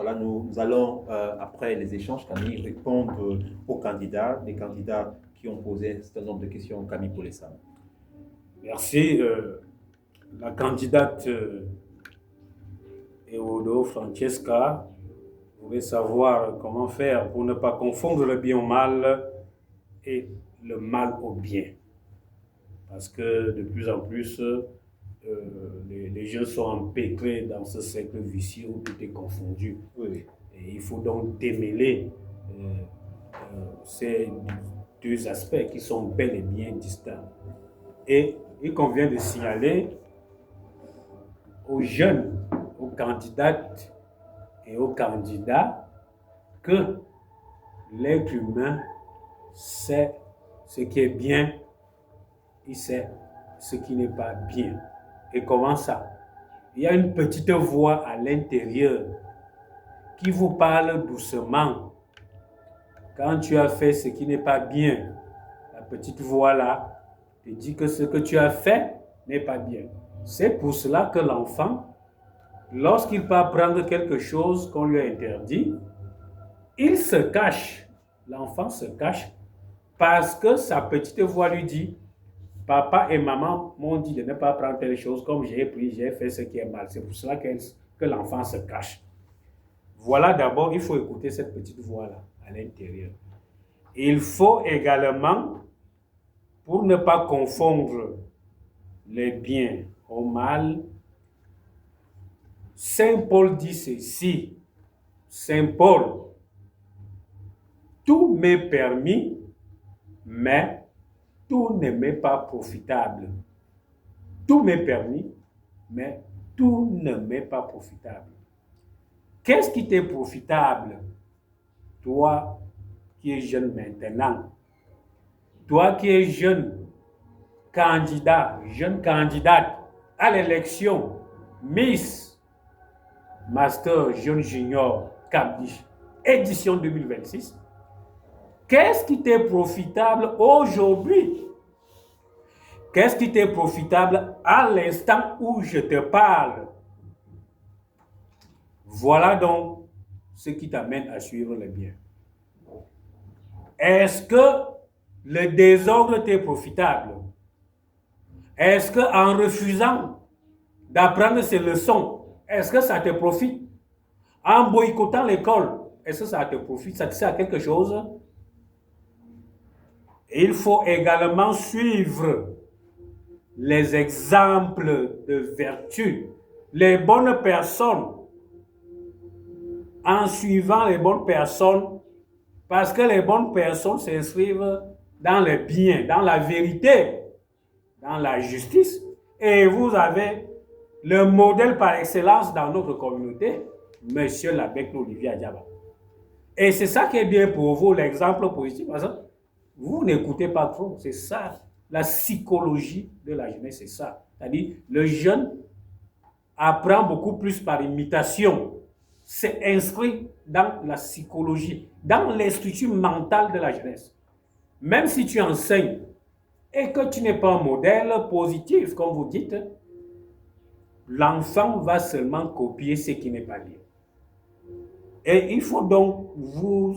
Voilà, nous allons, après les échanges, Camille, répondre aux candidats, les candidats qui ont posé un certain nombre de questions. Camille Poulessa. Merci. La candidate Ewodo Francesca voulait savoir comment faire pour ne pas confondre le bien au mal et le mal au bien. Parce que de plus en plus, les jeunes sont empêtrés dans ce cercle vicieux où tout est confondu. Oui. Et il faut donc démêler ces deux aspects qui sont bel et bien distincts. Et il convient de signaler aux jeunes, aux candidates et aux candidats que l'être humain sait ce qui est bien, il sait ce qui n'est pas bien. Et comment ça? Il y a une petite voix à l'intérieur qui vous parle doucement. Quand tu as fait ce qui n'est pas bien, la petite voix là te dit que ce que tu as fait n'est pas bien. C'est pour cela que l'enfant, lorsqu'il peut apprendre quelque chose qu'on lui a interdit, il se cache. L'enfant se cache parce que sa petite voix lui dit: papa et maman m'ont dit de ne pas apprendre telle chose, comme j'ai pris, j'ai fait ce qui est mal. C'est pour cela que l'enfant se cache. Voilà, d'abord, il faut écouter cette petite voix-là à l'intérieur. Il faut également, pour ne pas confondre les biens au mal, Saint Paul dit ceci. Saint Paul: tout m'est permis, mais tout ne m'est pas profitable. Tout m'est permis, mais tout ne m'est pas profitable. Qu'est-ce qui t'est profitable, toi qui es jeune maintenant? Toi qui es jeune candidat, jeune candidate à l'élection Miss Master Jeune Junior Cavendish édition 2026, qu'est-ce qui t'est profitable aujourd'hui? Qu'est-ce qui t'est profitable à l'instant où je te parle? Voilà donc ce qui t'amène à suivre le bien. Est-ce que le désordre t'est profitable? Est-ce qu'en refusant d'apprendre ces leçons, est-ce que ça te profite? En boycottant l'école, est-ce que ça te profite? Ça te sert à quelque chose? Il faut également suivre les exemples de vertu, les bonnes personnes. En suivant les bonnes personnes, parce que les bonnes personnes s'inscrivent dans le bien, dans la vérité, dans la justice. Et vous avez le modèle par excellence dans notre communauté, Monsieur l'abbé Olivier Adjaba. Et c'est ça qui est bien pour vous, l'exemple positif. Parce que vous n'écoutez pas trop, c'est ça. La psychologie de la jeunesse, c'est ça. C'est-à-dire, le jeune apprend beaucoup plus par imitation. C'est inscrit dans la psychologie, dans l'instruction mentale de la jeunesse. Même si tu enseignes et que tu n'es pas un modèle positif, comme vous dites, l'enfant va seulement copier ce qui n'est pas bien. Et il faut donc vous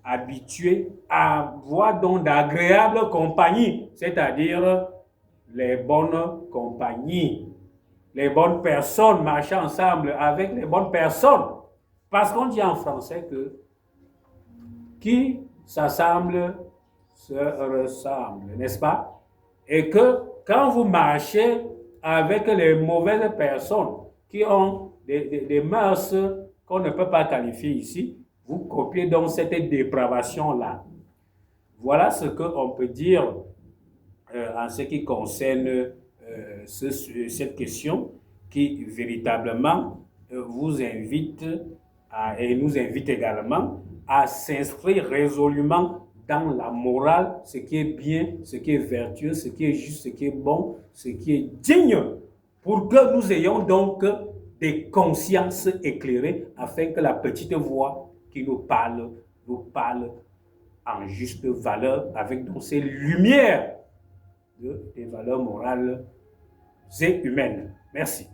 habituer à avoir donc d'agréables compagnies, c'est-à-dire les bonnes compagnies, les bonnes personnes, marcher ensemble avec les bonnes personnes. Parce qu'on dit en français que qui s'assemble se ressemble, n'est-ce pas? Et que quand vous marchez avec les mauvaises personnes qui ont des mœurs qu'on ne peut pas qualifier ici, vous copiez donc cette dépravation-là. Voilà ce qu'on peut dire en ce qui concerne cette question qui véritablement vous invite et nous invite également à s'inscrire résolument dans la morale, ce qui est bien, ce qui est vertueux, ce qui est juste, ce qui est bon, ce qui est digne, pour que nous ayons donc des consciences éclairées afin que la petite voix qui nous parle en juste valeur avec donc ces lumières des valeurs morales et humaines. Merci.